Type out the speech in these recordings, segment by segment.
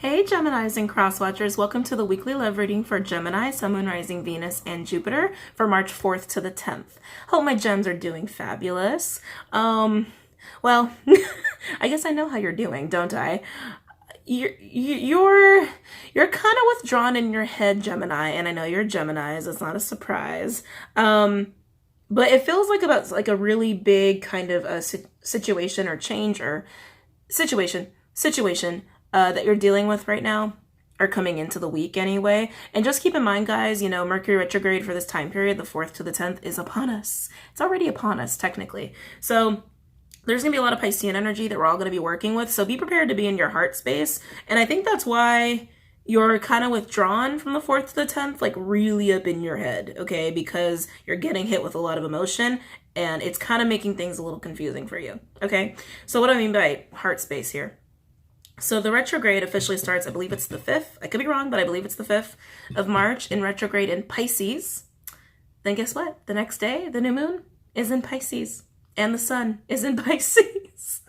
Hey Geminis and Crosswatchers, welcome to the weekly love reading for Gemini, Sun, Moon, Rising, Venus, and Jupiter for March 4th to the 10th. Hope my gems are doing fabulous. Well, I guess I know how you're doing, don't I? You're kind of withdrawn in your head, Gemini, and I know you're Geminis, it's not a surprise. But it feels like about like a really big kind of a situation or change or situation that you're dealing with right now, or coming into the week anyway. And just keep in mind, guys, you know, Mercury retrograde for this time period, the 4th to the 10th, is upon us. It's already upon us, technically. So there's going to be a lot of Piscean energy that we're all going to be working with. So be prepared to be in your heart space. And I think that's why you're kind of withdrawn from the 4th to the 10th, like really up in your head, okay? Because you're getting hit with a lot of emotion and it's kind of making things a little confusing for you, okay? So what do I mean by heart space here? So the retrograde officially starts, I believe it's the 5th. I could be wrong, but I believe it's the 5th of March in retrograde in Pisces. Then guess what? The next day, the new moon is in Pisces and the sun is in Pisces.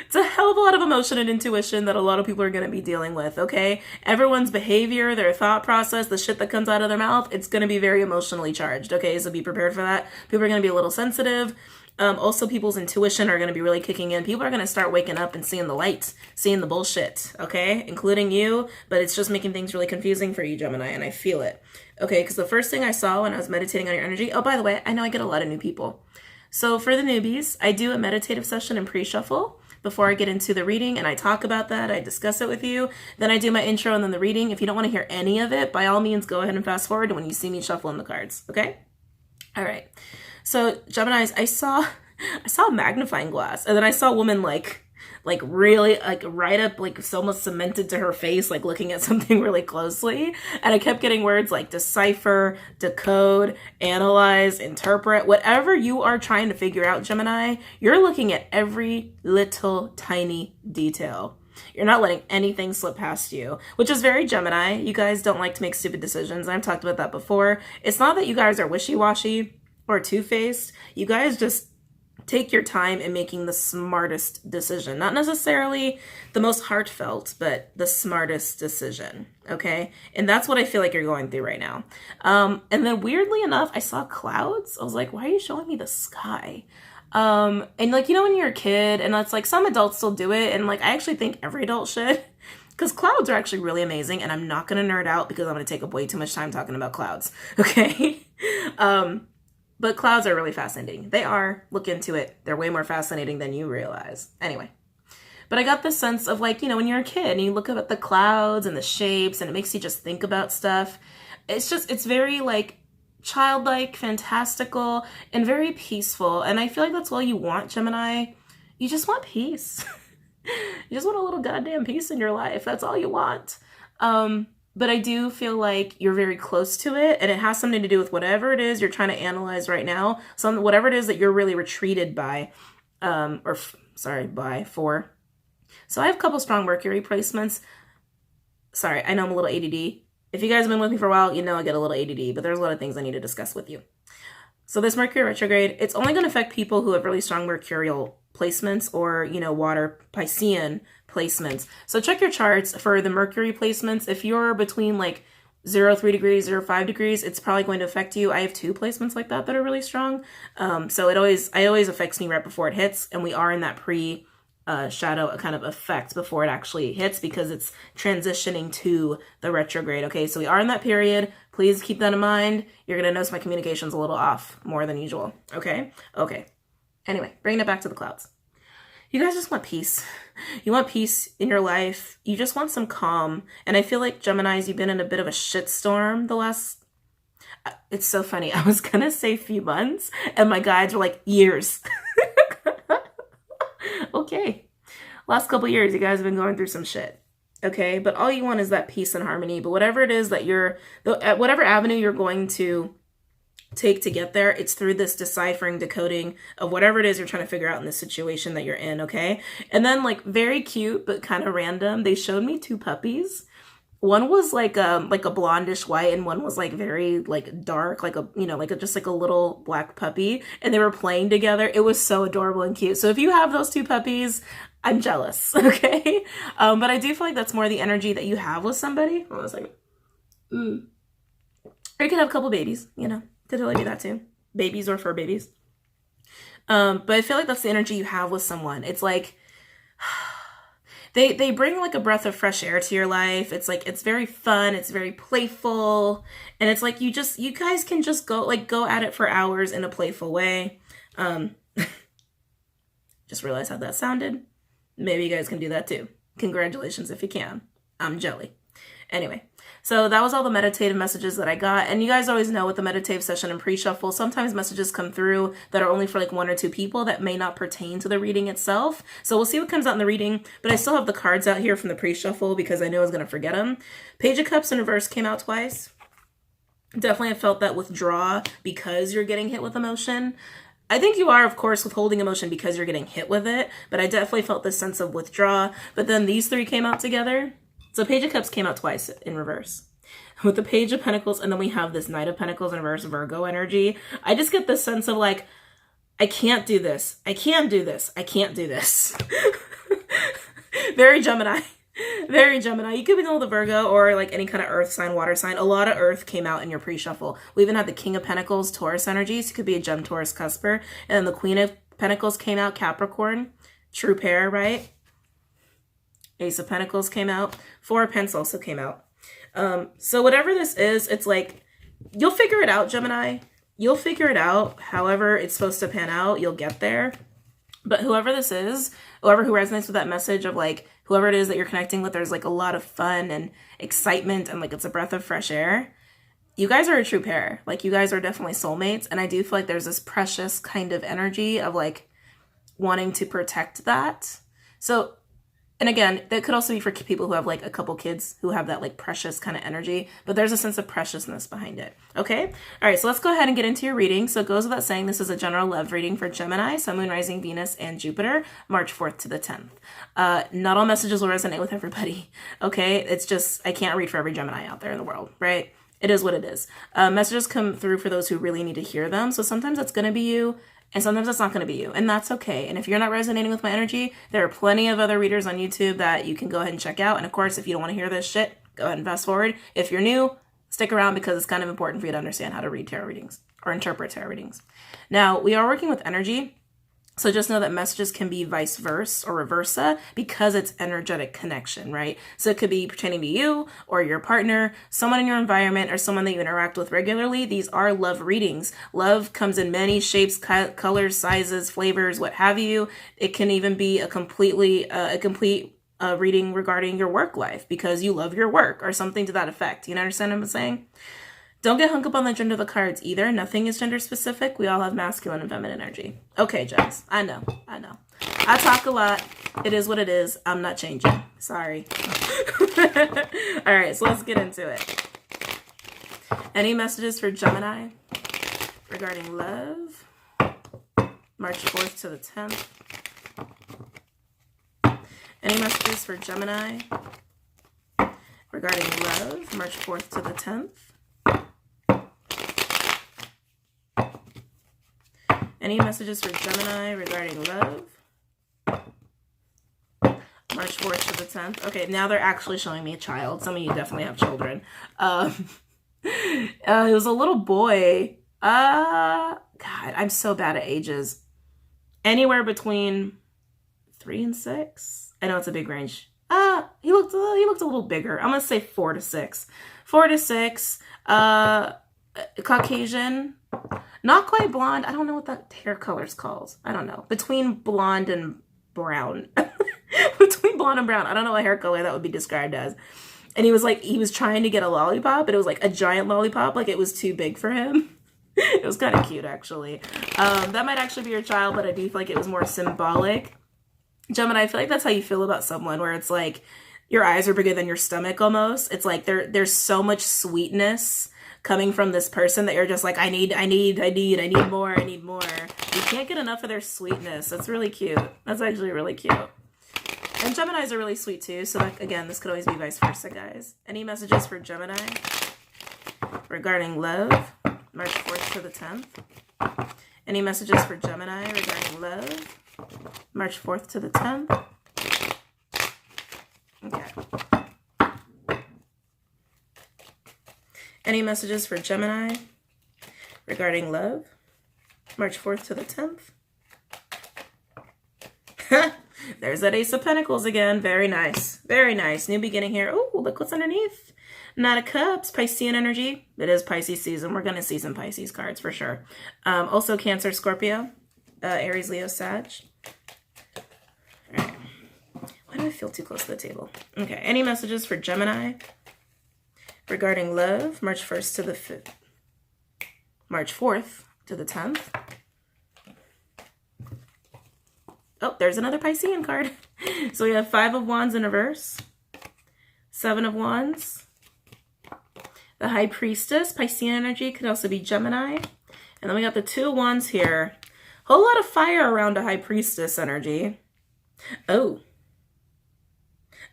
It's a hell of a lot of emotion and intuition that a lot of people are going to be dealing with, okay? Everyone's behavior, their thought process, the shit that comes out of their mouth, it's going to be very emotionally charged, okay? So be prepared for that. People are going to be a little sensitive. Also, people's intuition are going to be really kicking in. People are going to start waking up and seeing the light, seeing the bullshit, okay? Including you, but it's just making things really confusing for you, Gemini, and I feel it. Okay, because the first thing I saw when I was meditating on your energy, oh, by the way, I know I get a lot of new people. So for the newbies, I do a meditative session and pre-shuffle before I get into the reading, and I talk about that, I discuss it with you. Then I do my intro and then the reading. If you don't want to hear any of it, by all means, go ahead and fast forward when you see me shuffling the cards, okay? All right. So Geminis, I saw a magnifying glass, and then I saw a woman like really like right up, like it's almost cemented to her face, like looking at something really closely. And I kept getting words like decipher, decode, analyze, interpret, whatever you are trying to figure out, Gemini, you're looking at every little tiny detail. You're not letting anything slip past you, which is very Gemini. You guys don't like to make stupid decisions. I've talked about that before. It's not that you guys are wishy-washy or two-faced. You guys just take your time in making the smartest decision. Not necessarily the most heartfelt, but the smartest decision, okay? And that's what I feel like you're going through right now. And then weirdly enough, I saw clouds. I was like, why are you showing me the sky? And like, you know, when you're a kid, and it's like some adults still do it, and like I actually think every adult should, because clouds are actually really amazing, and I'm not going to nerd out because I'm going to take up way too much time talking about clouds, okay? But clouds are really fascinating. They are. Look into it. They're way more fascinating than you realize. Anyway. But I got this sense of like, you know, when you're a kid and you look up at the clouds and the shapes and it makes you just think about stuff. It's very like childlike, fantastical, and very peaceful. And I feel like that's all you want, Gemini. You just want peace. You just want a little goddamn peace in your life. That's all you want. But I do feel like you're very close to it, and it has something to do with whatever it is you're trying to analyze right now. Whatever it is that you're really retreated by, for. So I have a couple strong Mercury placements. Sorry, I know I'm a little ADD. If you guys have been with me for a while, you know I get a little ADD, but there's a lot of things I need to discuss with you. So this Mercury retrograde, it's only going to affect people who have really strong mercurial placements or, you know, water Piscean placements. So check your charts for the Mercury placements. If you're between like 0, 3 degrees, 0, 5 degrees, it's probably going to affect you. I have 2 placements like that are really strong. So it always affects me right before it hits, and we are in that shadow kind of effect before it actually hits because it's transitioning to the retrograde. Okay, so we are in that period. Please keep that in mind. You're going to notice my communication's a little off more than usual. Okay. Anyway, bringing it back to the clouds. You guys just want peace. You want peace in your life. You just want some calm. And I feel like Geminis, you've been in a bit of a shitstorm the last... It's so funny. I was going to say few months, and my guides were like, years. Okay. Last couple years, you guys have been going through some shit. Okay? But all you want is that peace and harmony. But whatever it is that whatever avenue you're going to take to get there, it's through this deciphering, decoding of whatever it is you're trying to figure out in the situation that you're in, okay? And then like very cute but kind of random, they showed me 2 puppies. One was like a blondish white, and one was like very like dark, like a, you know, just like a little black puppy, and they were playing together. It was so adorable and cute. So if you have those 2 puppies, I'm jealous, okay? But I do feel like that's more the energy that you have with somebody. Hold on a second. Or you could have a couple babies, you know. Could totally do that too. Babies or fur babies. But I feel like that's the energy you have with someone. It's like they bring like a breath of fresh air to your life. It's like it's very fun, it's very playful, and it's like you guys can just go at it for hours in a playful way. Just realized how that sounded. Maybe you guys can do that too. Congratulations if you can. I'm jelly. Anyway, so that was all the meditative messages that I got. And you guys always know with the meditative session and pre-shuffle, sometimes messages come through that are only for like 1 or 2 people that may not pertain to the reading itself. So we'll see what comes out in the reading. But I still have the cards out here from the pre-shuffle because I knew I was going to forget them. Page of Cups in reverse came out twice. Definitely I felt that withdraw because you're getting hit with emotion. I think you are, of course, withholding emotion because you're getting hit with it. But I definitely felt this sense of withdraw. But then these 3 came out together. So Page of Cups came out twice in reverse. With the Page of Pentacles, and then we have this Knight of Pentacles in reverse, Virgo energy. I just get this sense of like, I can't do this. I can't do this. I can't do this. Very Gemini. Very Gemini. You could be dealing with a Virgo or like any kind of earth sign, water sign. A lot of earth came out in your pre-shuffle. We even had the King of Pentacles, Taurus energies. You could be a Gem, Taurus, Cusper. And then the Queen of Pentacles came out, Capricorn. True pair, right? Ace of Pentacles came out. 4 of Pentacles also came out. So whatever this is, it's like, you'll figure it out, Gemini. You'll figure it out. However it's supposed to pan out, you'll get there. But whoever this is, whoever who resonates with that message of like, whoever it is that you're connecting with, there's like a lot of fun and excitement and like it's a breath of fresh air. You guys are a true pair. Like you guys are definitely soulmates. And I do feel like there's this precious kind of energy of like wanting to protect that. So, and again, that could also be for people who have like a couple kids who have that like precious kind of energy, but there's a sense of preciousness behind it. Okay. All right. So let's go ahead and get into your reading. So it goes without saying, this is a general love reading for Gemini, Sun, Moon, Rising, Venus, and Jupiter, March 4th to the 10th. Not all messages will resonate with everybody. Okay. It's just, I can't read for every Gemini out there in the world, right? It is what it is. Messages come through for those who really need to hear them. So sometimes it's going to be you. And sometimes it's not going to be you, and that's okay. And if you're not resonating with my energy, there are plenty of other readers on YouTube that you can go ahead and check out. And of course, if you don't want to hear this shit, go ahead and fast forward. If you're new, stick around because it's kind of important for you to understand how to read tarot readings or interpret tarot readings. Now, we are working with energy. So just know that messages can be vice versa or reversa because it's energetic connection, right? So it could be pertaining to you or your partner, someone in your environment, or someone that you interact with regularly. These are love readings. Love comes in many shapes, colors, sizes, flavors, what have you. It can even be a complete reading regarding your work life because you love your work or something to that effect. You understand what I'm saying? Don't get hung up on the gender of the cards either. Nothing is gender specific. We all have masculine and feminine energy. Okay, Jess. I know. I talk a lot. It is what it is. I'm not changing. Sorry. All right, so let's get into it. Any messages for Gemini regarding love? March 4th to the 10th. Any messages for Gemini regarding love? March 4th to the 10th. Any messages for Gemini regarding love? March 4th to the 10th. Okay, now they're actually showing me a child. Some of you definitely have children. It was a little boy. God, I'm so bad at ages. Anywhere between 3 and 6. I know it's a big range. He looked a little bigger. I'm gonna say 4 to 6. 4 to 6. Caucasian. Not quite blonde. I don't know what that hair color's called. I don't know. Between blonde and brown. Between blonde and brown. I don't know what hair color that would be described as. And he was trying to get a lollipop, but it was like a giant lollipop. Like it was too big for him. It was kind of cute, actually. That might actually be your child, but I do feel like it was more symbolic. Gemini, I feel like that's how you feel about someone, where it's like your eyes are bigger than your stomach almost. It's like there's so much sweetness coming from this person that you're just like, I need more. You can't get enough of their sweetness. That's really cute. That's actually really cute. And Geminis are really sweet too. So like, again, this could always be vice versa, guys. Any messages for Gemini regarding love? March 4th to the 10th. Any messages for Gemini regarding love? March 4th to the 10th. Okay. Any messages for Gemini regarding love? March 4th to the 10th. There's that Ace of Pentacles again. Very nice. Very nice. New beginning here. Oh, look what's underneath. Knight of Cups. Piscean energy. It is Pisces season. We're going to see some Pisces cards for sure. Also Cancer, Scorpio. Aries, Leo, Sag. All right. Why do I feel too close to the table? Okay. Any messages for Gemini regarding love? March 1st to the 5th. March 4th to the 10th. Oh, there's another Piscean card. So we have 5 of Wands in reverse. 7 of Wands. The High Priestess. Piscean energy could also be Gemini. And then we got the 2 of Wands here. Whole lot of fire around a High Priestess energy. Oh.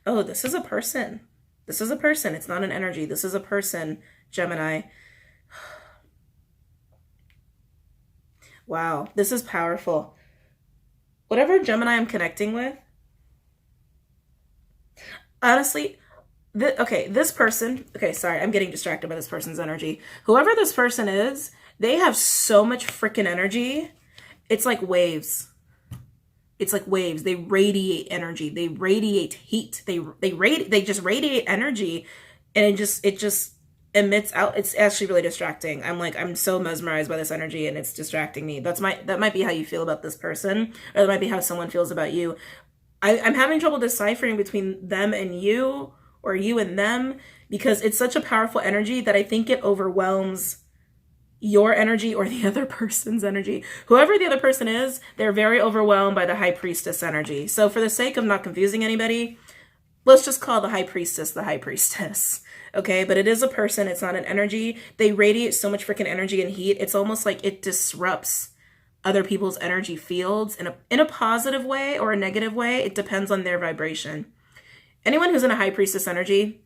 Oh, this is a person. This is a person. It's not an energy. This is a person, Gemini. Wow, this is powerful. Whatever Gemini I'm connecting with, honestly, this person, okay, sorry, I'm getting distracted by this person's energy. Whoever this person is, they have so much freaking energy. It's like waves. It's like waves. They radiate energy. They radiate heat. They just radiate energy, and it just emits out. It's actually really distracting. I'm so mesmerized by this energy, and it's distracting me. That might be how you feel about this person, or that might be how someone feels about you. I'm having trouble deciphering between them and you, or you and them, because it's such a powerful energy that I think it overwhelms your energy or the other person's energy. Whoever the other person is, they're very overwhelmed by the High Priestess energy. So for the sake of not confusing anybody, let's just call the High Priestess the High Priestess. Okay, but it is a person. It's not an energy. They radiate so much freaking energy and heat. It's almost like it disrupts other people's energy fields in a positive way or a negative way. It depends on their vibration. Anyone who's in a High Priestess energy,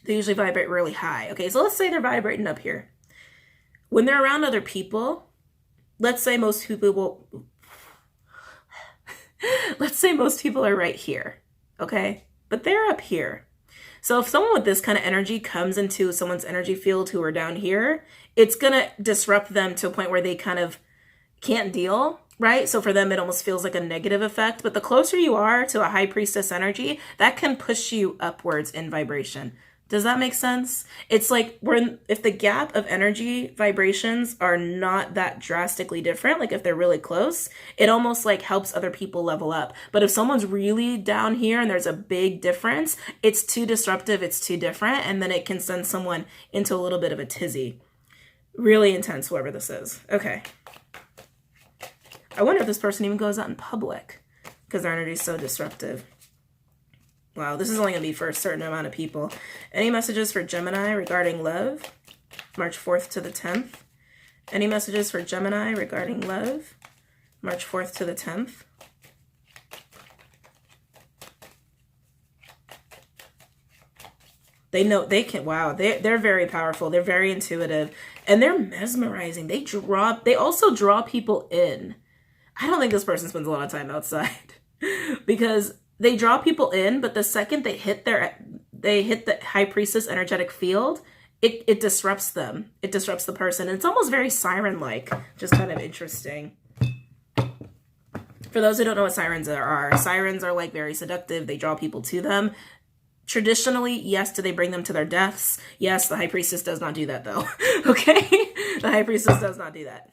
they usually vibrate really high. Okay, so let's say they're vibrating up here. When they're around other people, let's say most people are right here, okay? But they're up here. So if someone with this kind of energy comes into someone's energy field who are down here, it's going to disrupt them to a point where they kind of can't deal, right? So for them, it almost feels like a negative effect. But the closer you are to a High Priestess energy, that can push you upwards in vibration. Does that make sense? It's like if the gap of energy vibrations are not that drastically different, like if they're really close, it almost like helps other people level up. But if someone's really down here and there's a big difference, it's too disruptive, it's too different, and then it can send someone into a little bit of a tizzy. Really intense, whoever this is. Okay. I wonder if this person even goes out in public because their energy is so disruptive. Wow, this is only going to be for a certain amount of people. Any messages for Gemini regarding love? March 4th to the 10th. Any messages for Gemini regarding love? March 4th to the 10th. They know they can, wow, they're very powerful. They're very intuitive and they're mesmerizing. They also draw people in. I don't think this person spends a lot of time outside because they draw people in, but the second they hit the High Priestess energetic field, it disrupts them. It disrupts the person. And it's almost very siren-like, just kind of interesting. For those who don't know what sirens are like very seductive. They draw people to them. Traditionally, yes, do they bring them to their deaths? Yes, the High Priestess does not do that though. Okay? The High Priestess does not do that.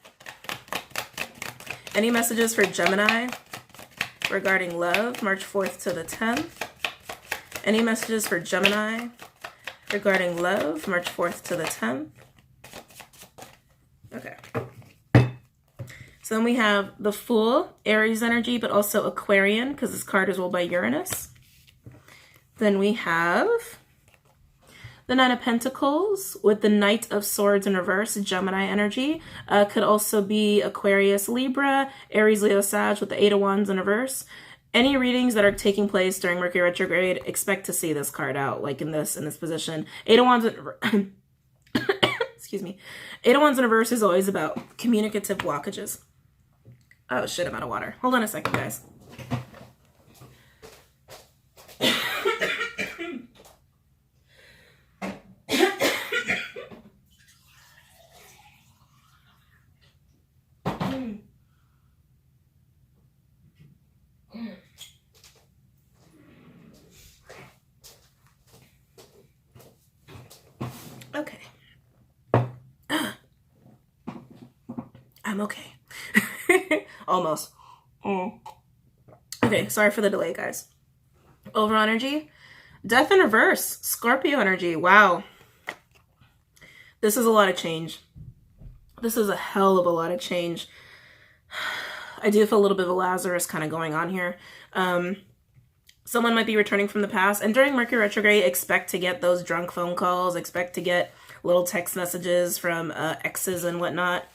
Any messages for Gemini regarding love, March 4th to the 10th. Any messages for Gemini regarding love, March 4th to the 10th. Okay. So then we have the Fool, Aries energy, but also Aquarian, because this card is ruled by Uranus. Then we have the Nine of Pentacles with the Knight of Swords in reverse, Gemini energy. Could also be Aquarius, Libra, Aries, Leo, Sag with the Eight of Wands in reverse. Any readings that are taking place during Mercury retrograde, expect to see this card out, like in this position. Eight of Wands in excuse me. Eight of Wands in reverse is always about communicative blockages. Oh shit, I'm out of water. Hold on a second, guys. I'm okay. Almost. Okay, sorry for the delay, guys. Overall energy, death in reverse, Scorpio energy. Wow. This is a lot of change. This is a hell of a lot of change. I do feel a little bit of a Lazarus kind of going on here. Someone might be returning from the past, and during Mercury retrograde, expect to get those drunk phone calls, expect to get little text messages from exes and whatnot.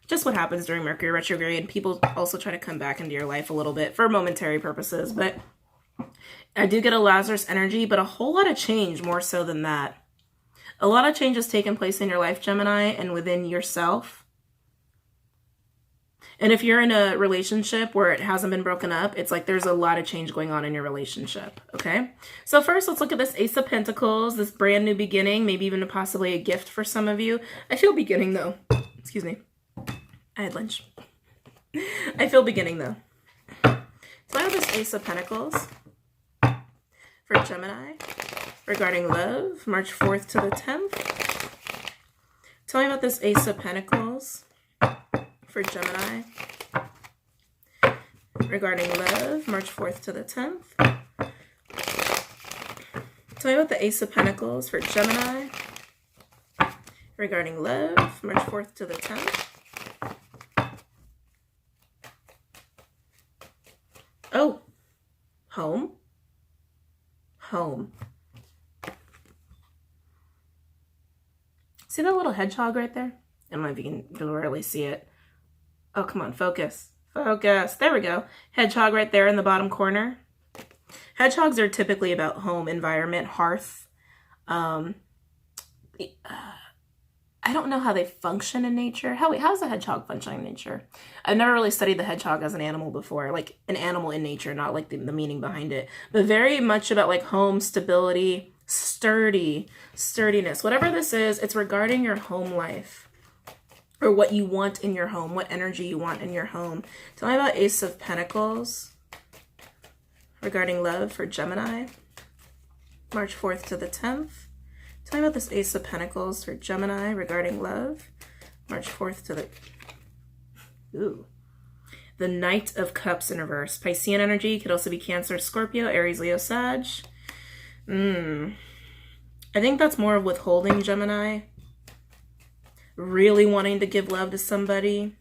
Just what happens during Mercury retrograde. People also try to come back into your life a little bit for momentary purposes, but I do get a Lazarus energy, but a whole lot of change more so than that. A lot of change has taken place in your life, Gemini, and within yourself. And if you're in a relationship where it hasn't been broken up, it's like there's a lot of change going on in your relationship, okay? So first, let's look at this Ace of Pentacles, this brand new beginning, maybe even possibly a gift for some of you. I feel beginning, though. Excuse me. I had lunch. I feel beginning, though. So I have this Ace of Pentacles for Gemini regarding love, March 4th to the 10th. Tell me about this Ace of Pentacles for Gemini regarding love, March 4th to the 10th. Tell me about the Ace of Pentacles for Gemini regarding love, March 4th to the 10th. Oh, home. Home. See that little hedgehog right there? I don't know if you can really see it. Oh, come on, focus. Focus. There we go. Hedgehog right there in the bottom corner. Hedgehogs are typically about home, environment, hearth. I don't know how they function in nature. How's a hedgehog function in nature? I've never really studied the hedgehog as an animal before, like an animal in nature, not like the meaning behind it, but very much about like home, stability, sturdiness. Whatever this is, it's regarding your home life or what you want in your home, what energy you want in your home. Tell me about Ace of Pentacles regarding love for Gemini, March 4th to the 10th. Tell me about this Ace of Pentacles for Gemini regarding love, March 4th to the... Ooh. The Knight of Cups in reverse. Piscean energy could also be Cancer, Scorpio, Aries, Leo, Sag. I think that's more of withholding, Gemini. Really wanting to give love to somebody,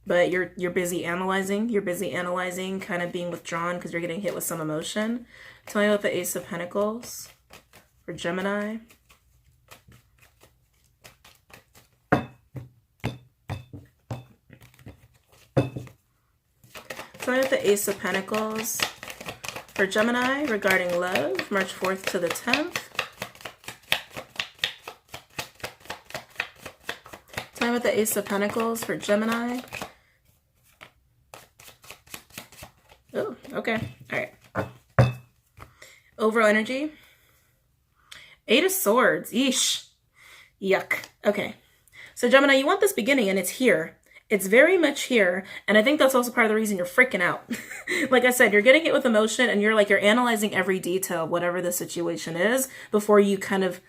but you're busy analyzing. You're busy analyzing, kind of being withdrawn because you're getting hit with some emotion. Tell me about the Ace of Pentacles for Gemini. Tell me about the Ace of Pentacles for Gemini regarding love, March 4th to the 10th. Tell me about the Ace of Pentacles for Gemini. Oh, okay. All right. Overall energy. 8 of Swords. Yeesh. Yuck. Okay. So Gemini, you want this beginning and it's here. It's very much here. And I think that's also part of the reason you're freaking out. Like I said, you're getting hit with emotion and you're analyzing every detail of whatever the situation is before you kind of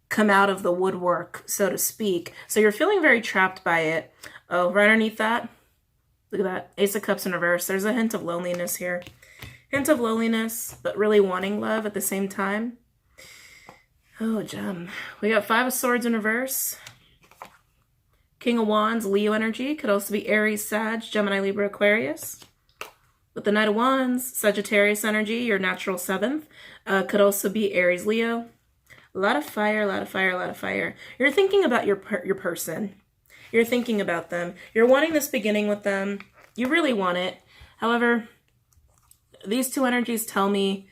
come out of the woodwork, so to speak. So you're feeling very trapped by it. Oh, right underneath that, look at that. Ace of Cups in reverse. There's a hint of loneliness here. Hint of loneliness, but really wanting love at the same time. Oh, Gem. We got 5 of Swords in reverse. King of Wands, Leo energy. Could also be Aries, Sag, Gemini, Libra, Aquarius. With the Knight of Wands, Sagittarius energy, your natural 7th. Could also be Aries, Leo. A lot of fire, a lot of fire, a lot of fire. You're thinking about your person. You're thinking about them. You're wanting this beginning with them. You really want it. However, these two energies tell me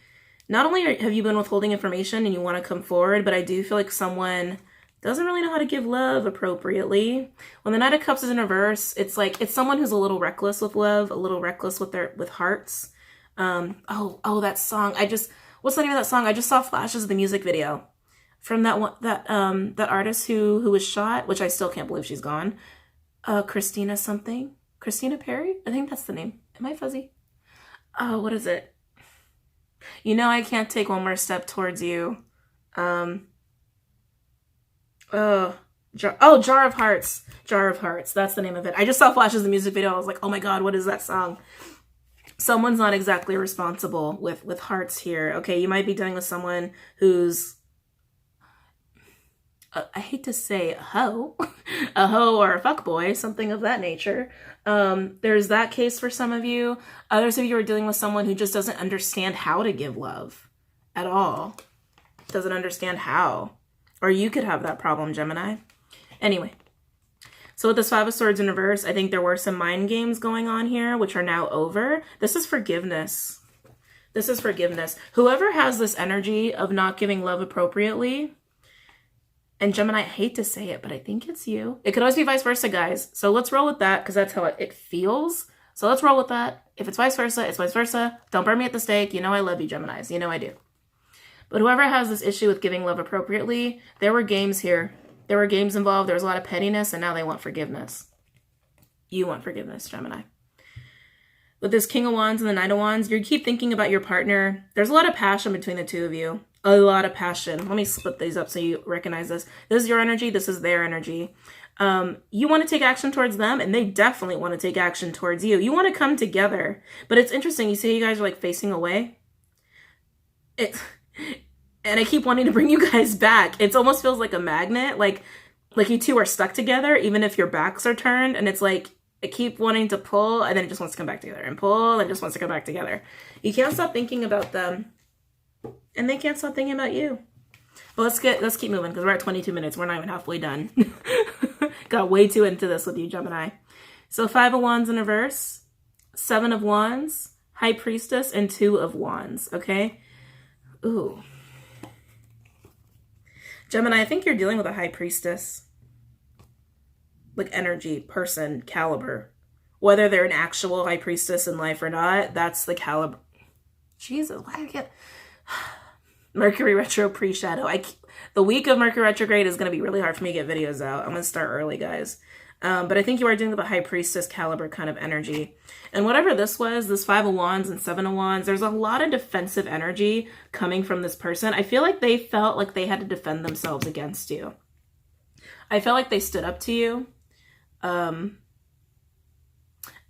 not only have you been withholding information and you want to come forward, but I do feel like someone doesn't really know how to give love appropriately. When the Knight of Cups is in reverse, it's like it's someone who's a little reckless with love, a little reckless with hearts. Oh, that song. What's the name of that song? I just saw flashes of the music video from that artist who was shot, which I still can't believe she's gone. Christina something. Christina Perry? I think that's the name. Am I fuzzy? Oh, what is it? You know I can't take one more step towards you. Jar of Hearts. Jar of Hearts. That's the name of it. I just saw flashes of the music video. I was like, oh my God, what is that song? Someone's not exactly responsible with hearts here. Okay, you might be dealing with someone who's, I hate to say a hoe, a hoe or a fuckboy, something of that nature. There's that case for some of you. Others of you are dealing with someone who just doesn't understand how to give love at all. Doesn't understand how. Or you could have that problem, Gemini. Anyway. So with this Five of Swords in reverse, I think there were some mind games going on here, which are now over. This is forgiveness. This is forgiveness. Whoever has this energy of not giving love appropriately, and Gemini, I hate to say it, but I think it's you. It could always be vice versa, guys. So let's roll with that because that's how it feels. So let's roll with that. If it's vice versa, it's vice versa. Don't burn me at the stake. You know I love you, Geminis. You know I do. But whoever has this issue with giving love appropriately, there were games here. There were games involved. There was a lot of pettiness, and now they want forgiveness. You want forgiveness, Gemini. With this King of Wands and the Knight of Wands, you keep thinking about your partner. There's a lot of passion between the two of you. A lot of passion. Let me split these up so you recognize this. This is your energy. This is their energy. You want to take action towards them, and they definitely want to take action towards you. You want to come together. But it's interesting. You see you guys are like facing away. And I keep wanting to bring you guys back. It almost feels like a magnet. Like you two are stuck together, even if your backs are turned. And it's like, I keep wanting to pull, and then it just wants to come back together. And pull, and it just wants to come back together. You can't stop thinking about them. And they can't stop thinking about you. But let's keep moving, because we're at 22 minutes. We're not even halfway done. Got way too into this with you, Gemini. So 5 of Wands in reverse. 7 of Wands. High Priestess. And 2 of Wands. Okay? Ooh. Gemini, I think you're dealing with a High Priestess. Like energy, person, caliber. Whether they're an actual High Priestess in life or not, that's the caliber. Jesus, why do I get... Mercury retro pre-shadow. The week of Mercury retrograde is going to be really hard for me to get videos out. I'm going to start early, guys. But I think you are dealing with a High Priestess caliber kind of energy. And whatever this was, this 5 of Wands and 7 of Wands, there's a lot of defensive energy coming from this person. I feel like they felt like they had to defend themselves against you. I felt like they stood up to you.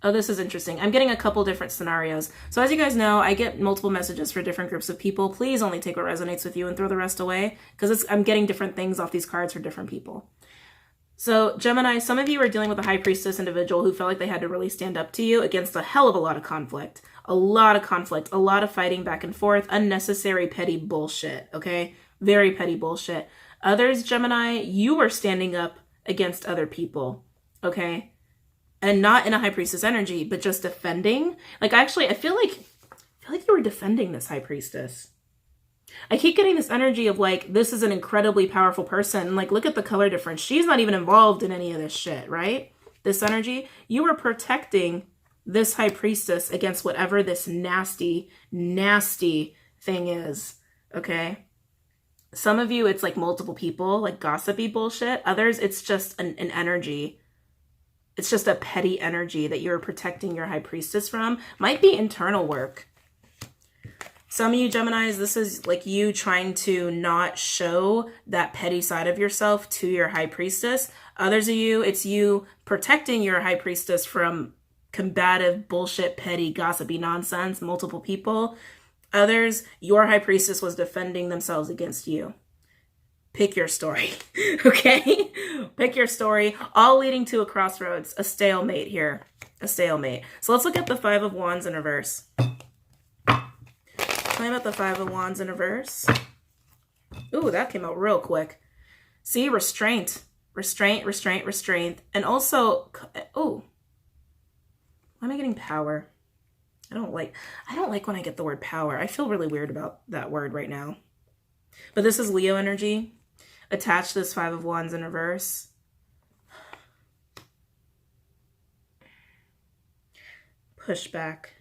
Oh, this is interesting. I'm getting a couple different scenarios. So as you guys know, I get multiple messages for different groups of people. Please only take what resonates with you and throw the rest away, because I'm getting different things off these cards for different people. So Gemini, some of you are dealing with a High Priestess individual who felt like they had to really stand up to you against a hell of a lot of conflict. A lot of conflict, a lot of fighting back and forth, unnecessary petty bullshit, okay? Very petty bullshit. Others, Gemini, you were standing up against other people, okay? And not in a High Priestess energy, but just defending. Like, actually, I feel like you were defending this High Priestess. I keep getting this energy of like, this is an incredibly powerful person. Like, look at the color difference. She's not even involved in any of this shit, right? This energy, you were protecting this High Priestess against whatever this nasty, nasty thing is, okay? Some of you, it's like multiple people, like gossipy bullshit. Others, it's just an energy. It's just a petty energy that you're protecting your High Priestess from. Might be internal work. Some of you Geminis, this is like you trying to not show that petty side of yourself to your High Priestess. Others of you, it's you protecting your High Priestess from combative, bullshit, petty, gossipy nonsense, multiple people. Others, your High Priestess was defending themselves against you. Pick your story, okay? Pick your story, all leading to a crossroads, a stalemate here, a stalemate. So let's look at the 5 of Wands in reverse. Tell me about the 5 of Wands in reverse. Ooh, that came out real quick. See, restraint, restraint, restraint, restraint. And also, ooh, why am I getting power? I don't like when I get the word power. I feel really weird about that word right now. But this is Leo energy. Attach this 5 of Wands in reverse. Push back.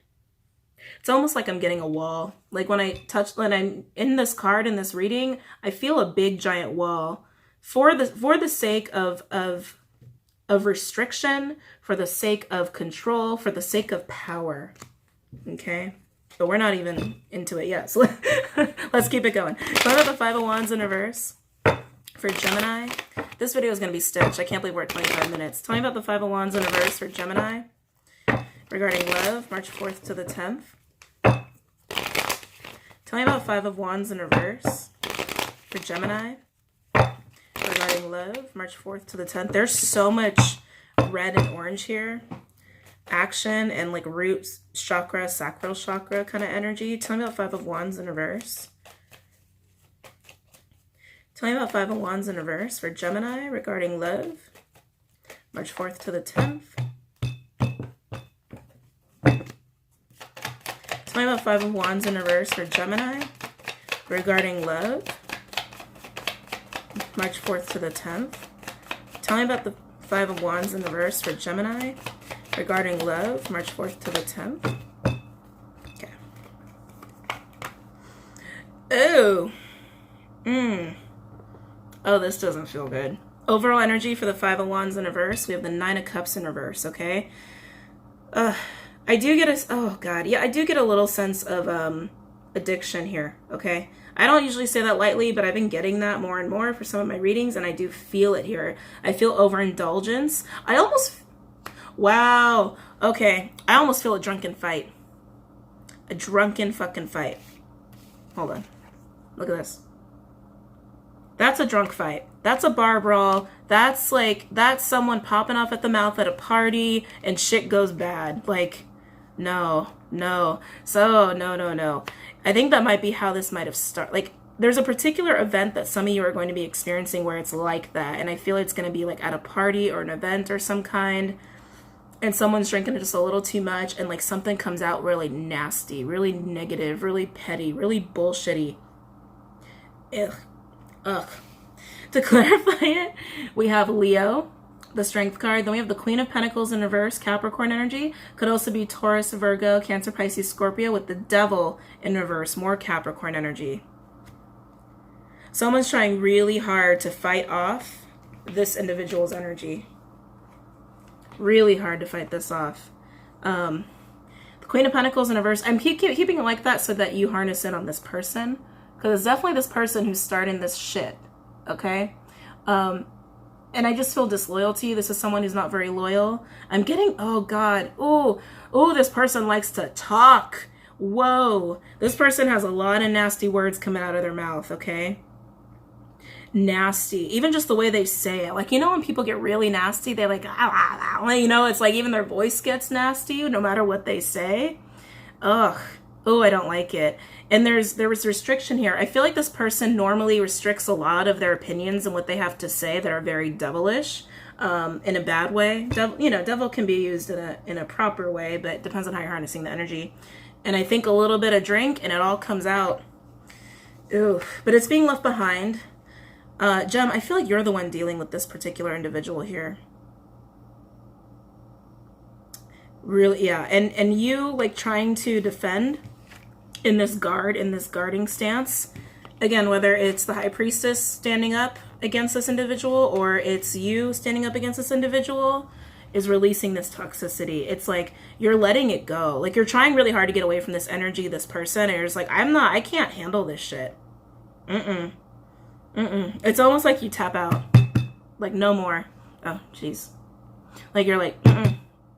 It's almost like I'm getting a wall. Like when I'm in this card, in this reading, I feel a big giant wall for the sake of restriction, for the sake of control, for the sake of power. Okay? But we're not even into it yet. So let's keep it going. So I got the 5 of Wands in reverse. for Gemini. This video is going to be stitched. I can't believe we're at 25 minutes. Tell me about the Five of Wands in reverse for Gemini regarding love, March 4th to the 10th. Tell me about Five of Wands in reverse for Gemini regarding love, March 4th to the 10th. There's so much red and orange here. Action and like root chakra, sacral chakra kind of energy. Tell me about Five of Wands in reverse. Tell me about Five of Wands in reverse for Gemini regarding love, March 4th to the 10th. Tell me about Five of Wands in reverse for Gemini regarding love, March 4th to the 10th. Tell me about the Five of Wands in reverse for Gemini regarding love, March 4th to the 10th. Okay. Oh. Oh, this doesn't feel good. Overall energy for the Five of Wands in reverse. We have the Nine of Cups in reverse, okay? I do get I do get a little sense of addiction here, okay? I don't usually say that lightly, but I've been getting that more and more for some of my readings, and I do feel it here. I feel overindulgence. Wow, okay. I almost feel a drunken fight. A drunken fucking fight. Hold on. Look at this. That's a drunk fight. That's a bar brawl. That's someone popping off at the mouth at a party and shit goes bad. Like, no. So, no. I think that might be how this might have started. Like, there's a particular event that some of you are going to be experiencing where it's like that. And I feel it's going to be like at a party or an event or some kind. And someone's drinking just a little too much. And like something comes out really nasty, really negative, really petty, really bullshitty. Ugh. To clarify it, we have Leo, the Strength card. Then we have the Queen of Pentacles in reverse, Capricorn energy. Could also be Taurus, Virgo, Cancer, Pisces, Scorpio, with the Devil in reverse, more Capricorn energy. Someone's trying really hard to fight off this individual's energy. Really hard to fight this off. The Queen of Pentacles in reverse. I'm keeping it like that so that you harness in on this person. Because it's definitely this person who's starting this shit, okay? And I just feel disloyalty. This is someone who's not very loyal. I'm getting, oh God, oh, this person likes to talk. Whoa, this person has a lot of nasty words coming out of their mouth, okay? Nasty, even just the way they say it. Like, you know when people get really nasty, they like, you know, it's like even their voice gets nasty no matter what they say. Ugh. Oh, I don't like it. And there was restriction here. I feel like this person normally restricts a lot of their opinions and what they have to say that are very devilish, in a bad way. Devil can be used in a proper way, but it depends on how you're harnessing the energy. And I think a little bit of drink and it all comes out. Ooh, but it's being left behind. Gem, I feel like you're the one dealing with this particular individual here. Really, yeah. And you like trying to defend in this guarding stance. Again, whether it's the High Priestess standing up against this individual or it's you standing up against this individual, is releasing this toxicity. It's like you're letting it go. Like you're trying really hard to get away from this energy, this person, and you're just like, I can't handle this shit. It's almost like you tap out. Like, no more. Oh, jeez. Like you're like,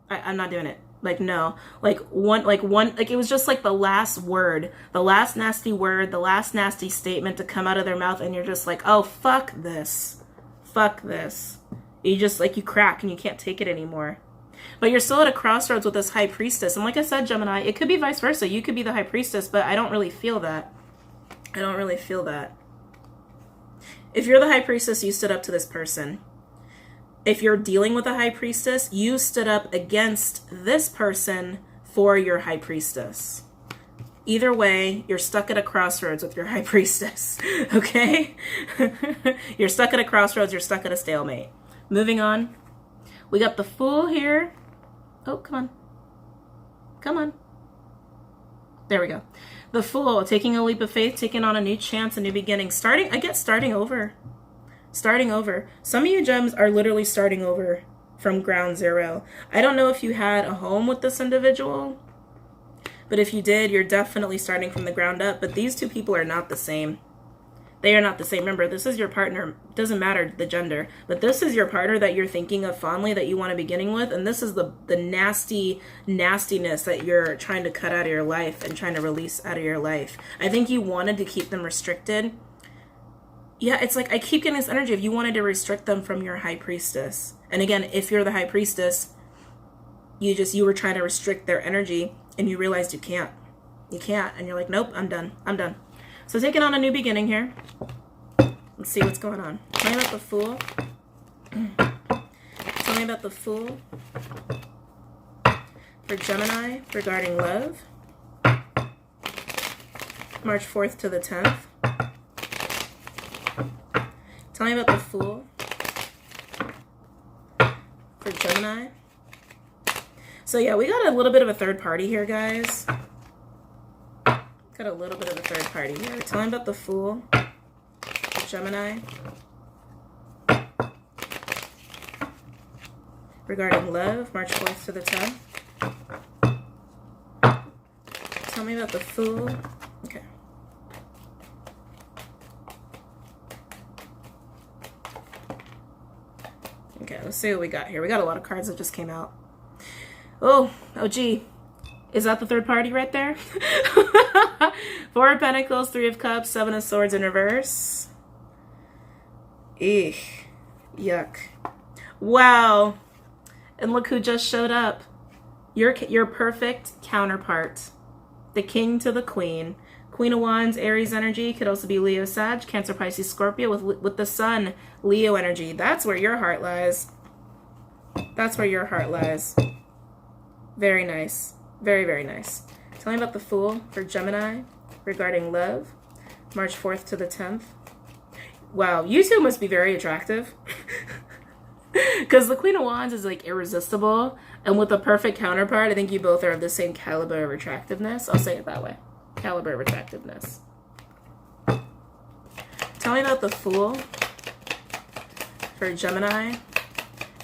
I'm not doing it. Like, no. Like it was just like the last word, the last nasty word, the last nasty statement to come out of their mouth, and you're just like, oh, fuck this. Fuck this. You just, like, you crack and you can't take it anymore. But you're still at a crossroads with this High Priestess. And like I said, Gemini, it could be vice versa. You could be the High Priestess, but I don't really feel that. I don't really feel that. If you're the High Priestess, you stood up to this person. If you're dealing with a High Priestess, you stood up against this person for your High Priestess. Either way, you're stuck at a crossroads with your High Priestess, okay? You're stuck at a crossroads, you're stuck at a stalemate. Moving on. We got the Fool here. Oh, come on. Come on. There we go. The Fool, taking a leap of faith, taking on a new chance, a new beginning. I get starting over. Starting over. Some of you gems are literally starting over from ground zero. I don't know if you had a home with this individual, but if you did, you're definitely starting from the ground up. But these two people are not the same. They are not the same. Remember, this is your partner. Doesn't matter the gender, but this is your partner that you're thinking of fondly, that you want to be beginning with, and this is the nastiness that you're trying to cut out of your life and trying to release out of your life. I think you wanted to keep them restricted. Yeah, it's like I keep getting this energy if you wanted to restrict them from your high priestess. And again, if you're the high priestess, you were trying to restrict their energy and you realized you can't. You can't, and you're like, nope, I'm done. I'm done. So taking on a new beginning here. Let's see what's going on. Tell me about the Fool. Tell me about the Fool for Gemini regarding love. March 4th to the 10th. Tell me about the Fool for Gemini. So yeah, we got a little bit of a third party here, guys. Got a little bit of a third party here. Tell me about the Fool for Gemini regarding love, March 4th to the 10th. Tell me about the Fool. Okay. Okay, let's see what we got here. We got a lot of cards that just came out. Oh gee. Is that the third party right there? Four of Pentacles, Three of Cups, Seven of Swords in reverse. Eek. Yuck. Wow. And look who just showed up. Your perfect counterpart. The King to the Queen. Queen of Wands, Aries energy. Could also be Leo, Sag, Cancer, Pisces, Scorpio with the Sun, Leo energy. That's where your heart lies. That's where your heart lies. Very nice. Very, very nice. Tell me about the Fool for Gemini regarding love, March 4th to the 10th. Wow, you two must be very attractive. Because the Queen of Wands is like irresistible. And with a perfect counterpart, I think you both are of the same caliber of attractiveness. I'll say it that way. Caliber of attractiveness. Tell me about the Fool for Gemini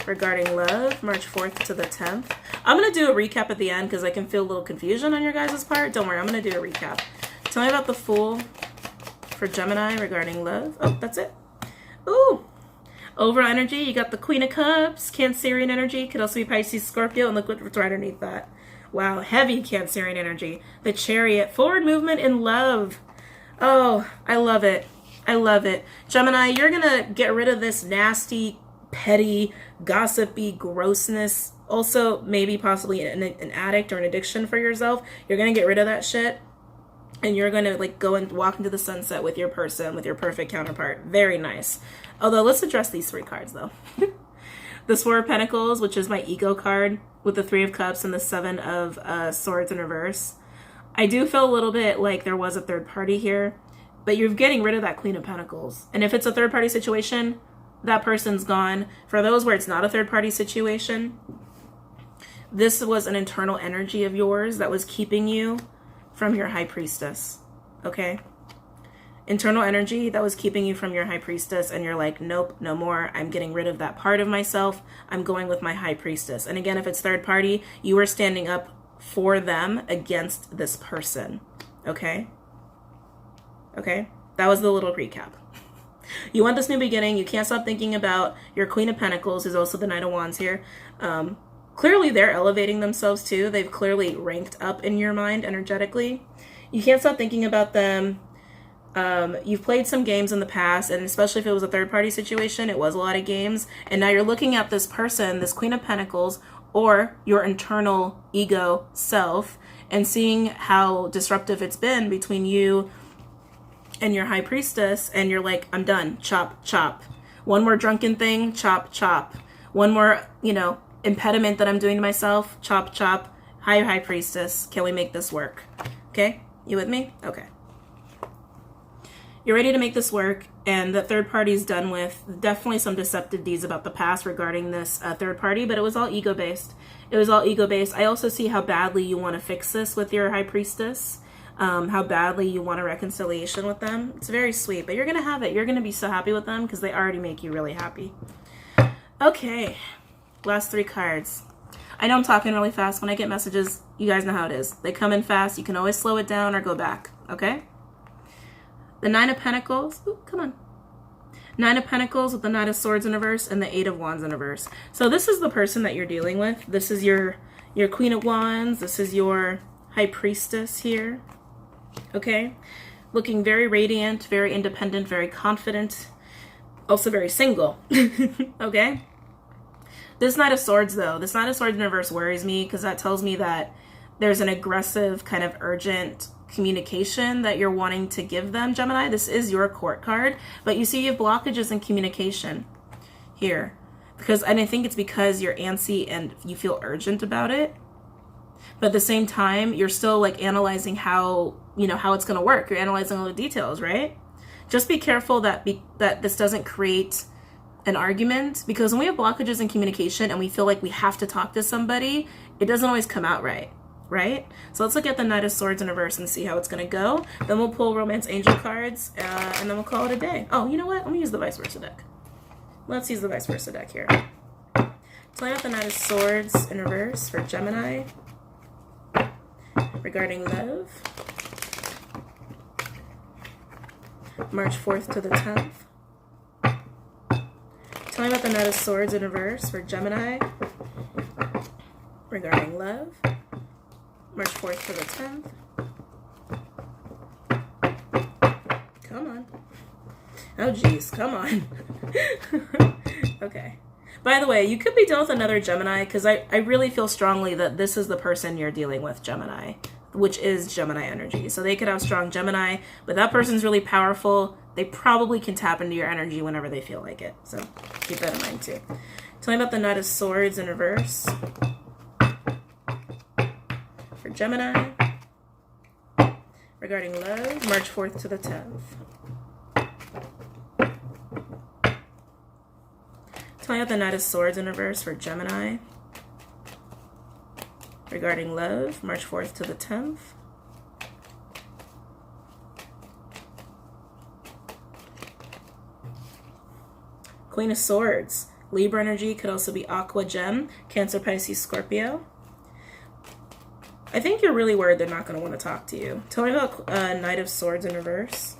regarding love, March 4th to the 10th. I'm going to do a recap at the end because I can feel a little confusion on your guys' part. Don't worry, I'm going to do a recap. Tell me about the Fool for Gemini regarding love. Oh, that's it. Ooh. Overall energy, you got the Queen of Cups, Cancerian energy. Could also be Pisces, Scorpio, and look what's right underneath that. Wow, heavy Cancerian energy. The Chariot, forward movement in love. Oh, I love it. I love it. Gemini, you're going to get rid of this nasty, petty, gossipy grossness. Also, maybe possibly an addict or an addiction for yourself. You're going to get rid of that shit. And you're going to like go and walk into the sunset with your person, with your perfect counterpart. Very nice. Although, let's address these three cards, though. The Four of Pentacles, which is my ego card, with the Three of Cups and the Seven of Swords in reverse. I do feel a little bit like there was a third party here. But you're getting rid of that Queen of Pentacles. And if it's a third party situation, that person's gone. For those where it's not a third party situation, this was an internal energy of yours that was keeping you from your high priestess. Okay? Internal energy that was keeping you from your high priestess, and you're like, nope, no more. I'm getting rid of that part of myself. I'm going with my high priestess. And again, if it's third party, you are standing up for them against this person. Okay? Okay? That was the little recap. You want this new beginning. You can't stop thinking about your Queen of Pentacles, who's also the Knight of Wands here. Clearly, they're elevating themselves too. They've clearly ranked up in your mind energetically. You can't stop thinking about them. You've played some games in the past, and especially if it was a third-party situation, it was a lot of games. And now you're looking at this person, this Queen of Pentacles, or your internal ego self, and seeing how disruptive it's been between you and your high priestess, and you're like, I'm done. Chop, chop. One more drunken thing, chop, chop. One more, impediment that I'm doing to myself, chop, chop. High priestess, can we make this work? Okay? You with me? Okay. You're ready to make this work, and the third party's done with. Definitely some deceptive deeds about the past regarding this third party, but it was all ego-based. It was all ego-based. I also see how badly you want to fix this with your high priestess, how badly you want a reconciliation with them. It's very sweet, but you're going to have it. You're going to be so happy with them because they already make you really happy. Okay, last three cards. I know I'm talking really fast. When I get messages, you guys know how it is. They come in fast. You can always slow it down or go back, okay? The Nine of Pentacles. Ooh, come on. Nine of Pentacles with the Knight of Swords in reverse and the Eight of Wands in reverse. So this is the person that you're dealing with. This is your Queen of Wands. This is your High Priestess here. Okay? Looking very radiant, very independent, very confident. Also very single. Okay? This Knight of Swords, though, this Knight of Swords in reverse worries me because that tells me that there's an aggressive, kind of urgent communication that you're wanting to give them, Gemini. This is your court card, but you see you have blockages in communication here. And I think it's because you're antsy and you feel urgent about it. But at the same time, you're still like analyzing how it's going to work. You're analyzing all the details, right? Just be careful that this doesn't create an argument, because when we have blockages in communication and we feel like we have to talk to somebody, it doesn't always come out right. Right? So let's look at the Knight of Swords in reverse and see how it's going to go. Then we'll pull Romance Angel cards and then we'll call it a day. Oh, you know what? Let me use the Vice Versa deck. Let's use the Vice Versa deck here. Tell me about the Knight of Swords in reverse for Gemini regarding love. March 4th to the 10th. Tell me about the Knight of Swords in reverse for Gemini regarding love. March 4th to the 10th. Come on. Oh, geez. Come on. Okay. By the way, you could be dealing with another Gemini, because I really feel strongly that this is the person you're dealing with, Gemini, which is Gemini energy. So they could have strong Gemini, but that person's really powerful. They probably can tap into your energy whenever they feel like it. So keep that in mind, too. Tell me about the Knight of Swords in reverse for Gemini regarding love, March 4th to the 10th. Tell me about the Knight of Swords in reverse for Gemini regarding love, March 4th to the 10th. Queen of Swords, Libra energy, could also be Aqua Gem, Cancer, Pisces, Scorpio. I think you're really worried they're not going to want to talk to you. Tell me about Knight of Swords in reverse.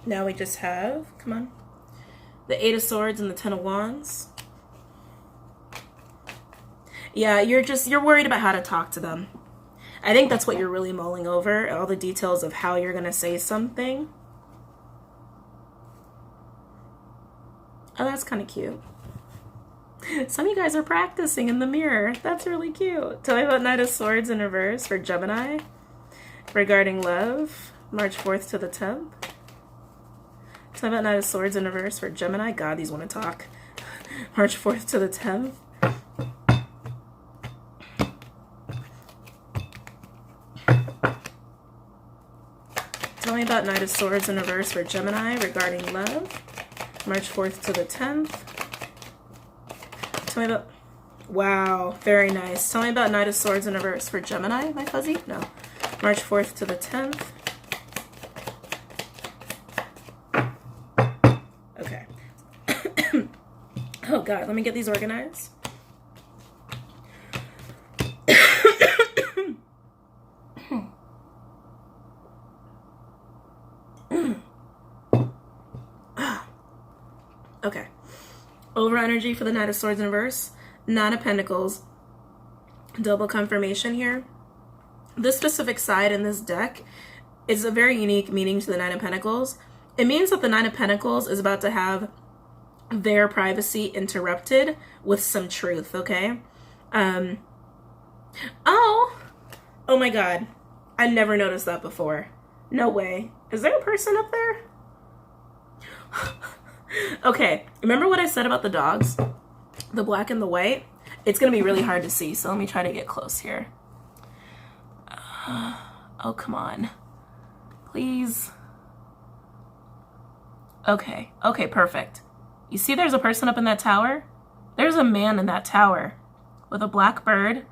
Now we just have, come on, the Eight of Swords and the Ten of Wands. Yeah, you're worried about how to talk to them. I think that's what you're really mulling over, all the details of how you're going to say something. Oh, that's kind of cute. Some of you guys are practicing in the mirror. That's really cute. Tell me about Knight of Swords in reverse for Gemini regarding love, March 4th to the 10th. Tell me about Knight of Swords in reverse for Gemini. God, these want to talk. March 4th to the 10th. Tell me about Knight of Swords in reverse for Gemini regarding love, March 4th to the 10th. Tell me about... Wow, very nice. Tell me about Knight of Swords in reverse for Gemini, my fuzzy? No. March 4th to the 10th. Okay. Oh, God. Let me get these organized. Okay. Over energy for the Knight of Swords in reverse. Nine of Pentacles. Double confirmation here. This specific side in this deck is a very unique meaning to the Nine of Pentacles. It means that the Nine of Pentacles is about to have their privacy interrupted with some truth, okay? Oh my God. I never noticed that before. No way. Is there a person up there? Okay, remember what I said about the dogs? The black and the white? It's going to be really hard to see, so let me try to get close here. Oh, come on. Please. Okay, perfect. You see there's a person up in that tower? There's a man in that tower with a black bird,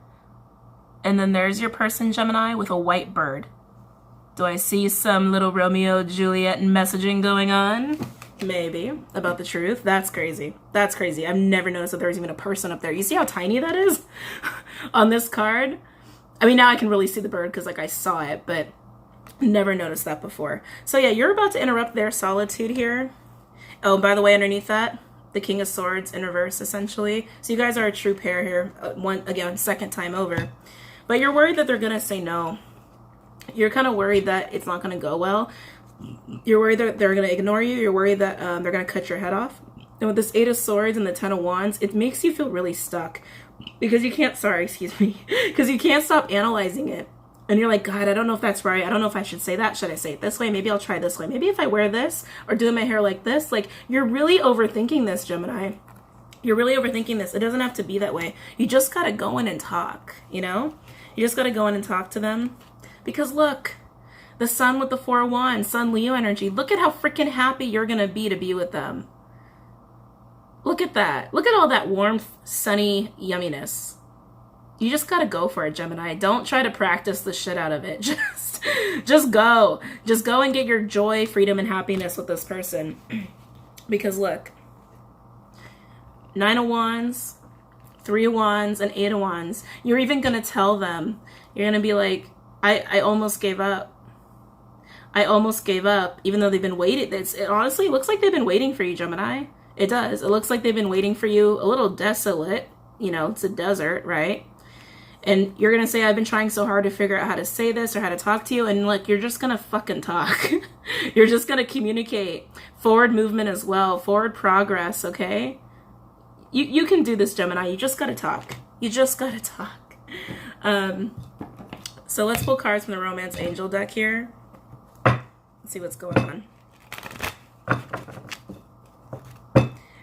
and then there's your person, Gemini, with a white bird. Do I see some little Romeo Juliet messaging going on? Maybe. About the truth? That's crazy. That's crazy. I've never noticed that there was even a person up there. You see how tiny that is on this card? I mean, now I can really see the bird because, like, I saw it, but Never noticed that before. So yeah, you're about to interrupt their solitude here. Oh, by the way, underneath that, the King of Swords in reverse, essentially. So you guys are a true pair here. Again, second time over. But you're worried that they're going to say no. You're kind of worried that it's not going to go well. You're worried that they're going to ignore you. You're worried that they're going to cut your head off. And with this Eight of Swords and the Ten of Wands, it makes you feel really stuck. Because you can't, because you can't stop analyzing it. And you're like, God, I don't know if that's right. I don't know if I should say that. Should I say it this way? Maybe I'll try this way. Maybe if I wear this or do my hair like this. Like, you're really overthinking this, Gemini. You're really overthinking this. It doesn't have to be that way. You just got to go in and talk, you know? You just got to go in and talk to them. Because look, the Sun with the Four of Wands, Sun Leo energy. Look at how freaking happy you're going to be with them. Look at that. Look at all that warmth, sunny yumminess. You just gotta go for it, Gemini. Don't try to practice the shit out of it. Just go. Just go and get your joy, freedom, and happiness with this person. Because look, Nine of Wands, Three of Wands, and Eight of Wands. You're even gonna tell them. You're gonna be like, I almost gave up. I almost gave up, even though they've been waiting. It honestly looks like they've been waiting for you, Gemini. It does. It looks like they've been waiting for you. A little desolate. You know, it's a desert, right? And you're going to say, I've been trying so hard to figure out how to say this or how to talk to you. And like, you're just going to fucking talk. You're just going to communicate. Forward movement as well. Forward progress, okay? You can do this, Gemini. You just got to talk. You just got to talk. So let's pull cards from the Romance Angel deck here. Let's see what's going on.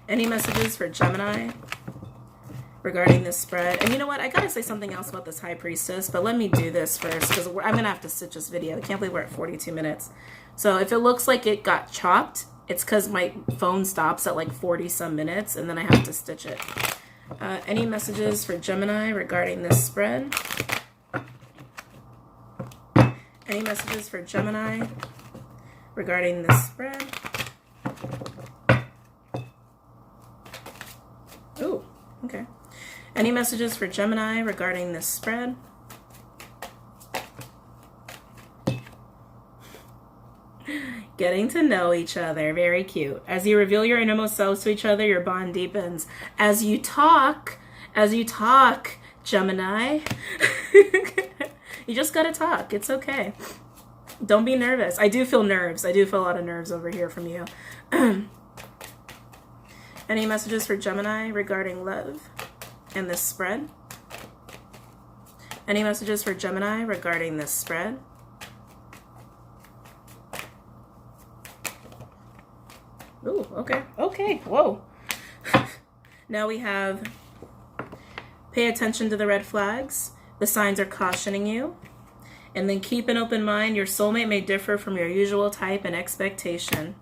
Any messages for Gemini regarding this spread? And you know what? I gotta say something else about this High Priestess, but let me do this first because I'm gonna have to stitch this video. I can't believe we're at 42 minutes. So if it looks like it got chopped, it's because my phone stops at like 40 some minutes and then I have to stitch it. Any messages for Gemini regarding this spread? Any messages for Gemini regarding this spread? Ooh, okay. Any messages for Gemini regarding this spread? Getting to know each other. Very cute. As you reveal your innermost selves to each other, your bond deepens. As you talk, Gemini. You just gotta talk. It's okay. Don't be nervous. I do feel nerves. I do feel a lot of nerves over here from you. Any messages for Gemini regarding love and this spread? Any messages for Gemini regarding this spread? Ooh, okay. Okay, whoa. Now we have pay attention to the red flags. The signs are cautioning you. And then keep an open mind. Your soulmate may differ from your usual type and expectation.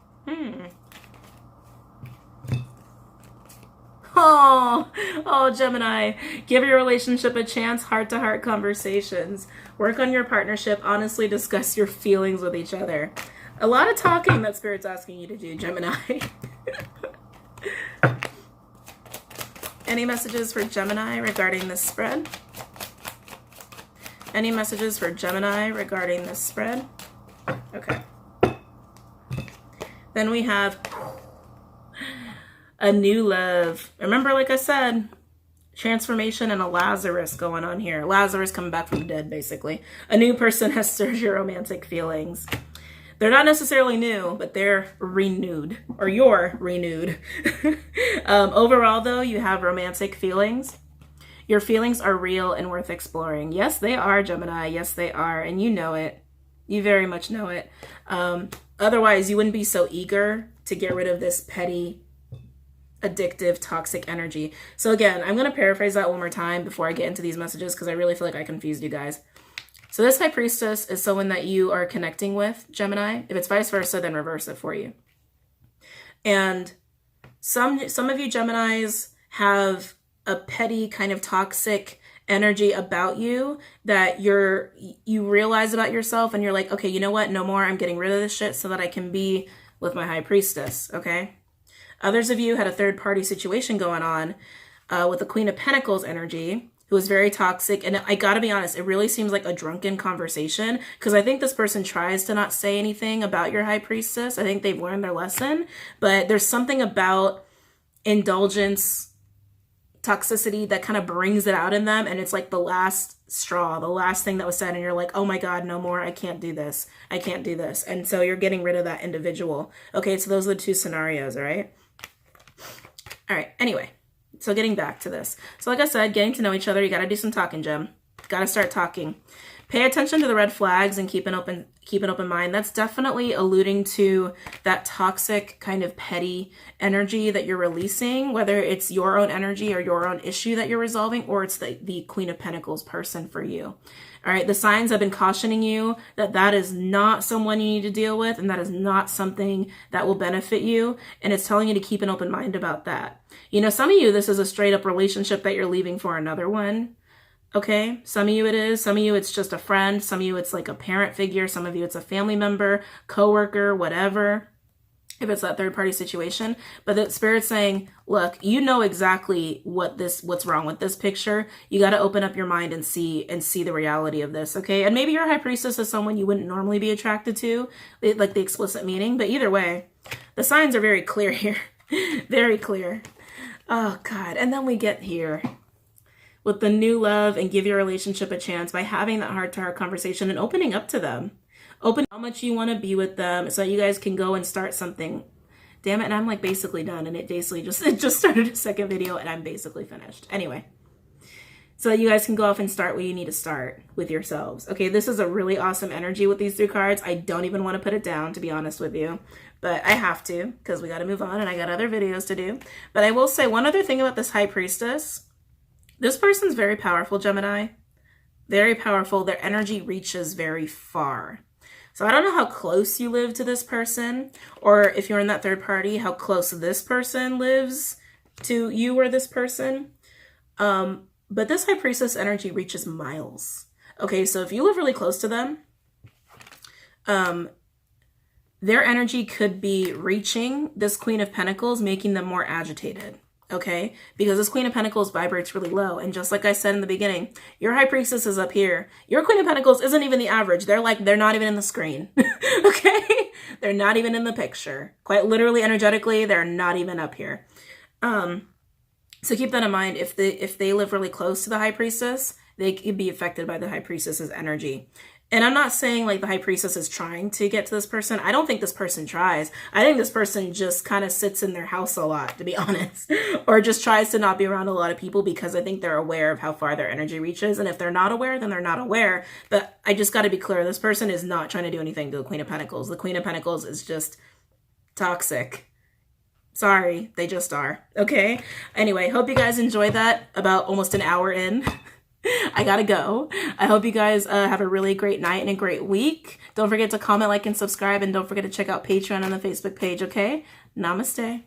Oh, Gemini, give your relationship a chance, heart-to-heart conversations. Work on your partnership, honestly discuss your feelings with each other. A lot of talking that Spirit's asking you to do, Gemini. Any messages for Gemini regarding this spread? Any messages for Gemini regarding this spread? Okay. Then we have a new love. Remember, like I said, transformation and a Lazarus going on here. Lazarus coming back from the dead, basically. A new person has stirred your romantic feelings. They're not necessarily new, but they're renewed, or you're renewed. Overall, though, you have romantic feelings. Your feelings are real and worth exploring. Yes, they are, Gemini. Yes, they are. And you know it. You very much know it. Otherwise, you wouldn't be so eager to get rid of this petty, addictive, toxic energy. So again, I'm going to paraphrase that one more time before I get into these messages because I really feel like I confused you guys. So this High Priestess is someone that you are connecting with, Gemini. If it's vice versa, then reverse it for you. And some of you Geminis have a petty kind of toxic energy about you that you realize about yourself and you're like, okay, you know what? No more. I'm getting rid of this shit so that I can be with my High Priestess, okay? Others of you had a third party situation going on with the Queen of Pentacles energy. who was very toxic. And I gotta be honest, it really seems like a drunken conversation, because I think this person tries to not say anything about your high priestess. I think they've learned their lesson, but there's something about indulgence, toxicity that kind of brings it out in them, and it's like the last straw, the last thing that was said, and you're like, oh my God, no more, I can't do this, I can't do this. And so you're getting rid of that individual. Okay, so those are the two scenarios, all right? All right, anyway, so getting back to this. So like I said, getting to know each other, you got to do some talking, Gem. Got to start talking. Pay attention to the red flags and keep an open mind. That's definitely alluding to that toxic kind of petty energy that you're releasing, whether it's your own energy or your own issue that you're resolving, or it's the Queen of Pentacles person for you. All right, the signs have been cautioning you that that is not someone you need to deal with, and that is not something that will benefit you. And it's telling you to keep an open mind about that. You know, some of you, this is a straight up relationship that you're leaving for another one. Okay, some of you it is, some of you it's just a friend, some of you it's like a parent figure, some of you it's a family member, coworker, whatever, if it's that third party situation. But the Spirit's saying, look, you know exactly what's wrong with this picture. You got to open up your mind and see the reality of this, okay? And maybe your high priestess is someone you wouldn't normally be attracted to, like the explicit meaning, but either way, the signs are very clear here. Very clear. Oh God, and then we get here with the new love, and give your relationship a chance by having that heart-to-heart conversation and opening up to them. Open how much you want to be with them so that you guys can go and start something. Damn it, and I'm like basically done, and it just started a second video and I'm basically finished. Anyway, so you guys can go off and start what you need to start with yourselves. Okay, this is a really awesome energy with these 3 cards. I don't even want to put it down, to be honest with you, but I have to, because we got to move on and I got other videos to do. But I will say one other thing about this high priestess. This person's very powerful, Gemini. Very powerful. Their energy reaches very far. So I don't know how close you live to this person, or if you're in that third party, how close this person lives to you or this person. But this high priestess energy reaches miles. Okay, so if you live really close to them, their energy could be reaching this Queen of Pentacles, making them more agitated. Okay, because this Queen of Pentacles vibrates really low. And just like I said in the beginning, your high priestess is up here. Your Queen of Pentacles isn't even the average. They're not even in the screen. Okay, they're not even in the picture. Quite literally, energetically, they're not even up here. So keep that in mind. If they live really close to the high priestess, they could be affected by the high priestess's energy. And I'm not saying like the high priestess is trying to get to this person. I don't think this person tries. I think this person just kind of sits in their house a lot, to be honest, or just tries to not be around a lot of people because I think they're aware of how far their energy reaches. And if they're not aware, then they're not aware. But I just got to be clear. This person is not trying to do anything to the Queen of Pentacles. The Queen of Pentacles is just toxic. Sorry, they just are. Okay. Anyway, hope you guys enjoyed that. About almost an hour in. I gotta go. I hope you guys have a really great night and a great week. Don't forget to comment, like, and subscribe. And don't forget to check out Patreon and the Facebook page, okay? Namaste.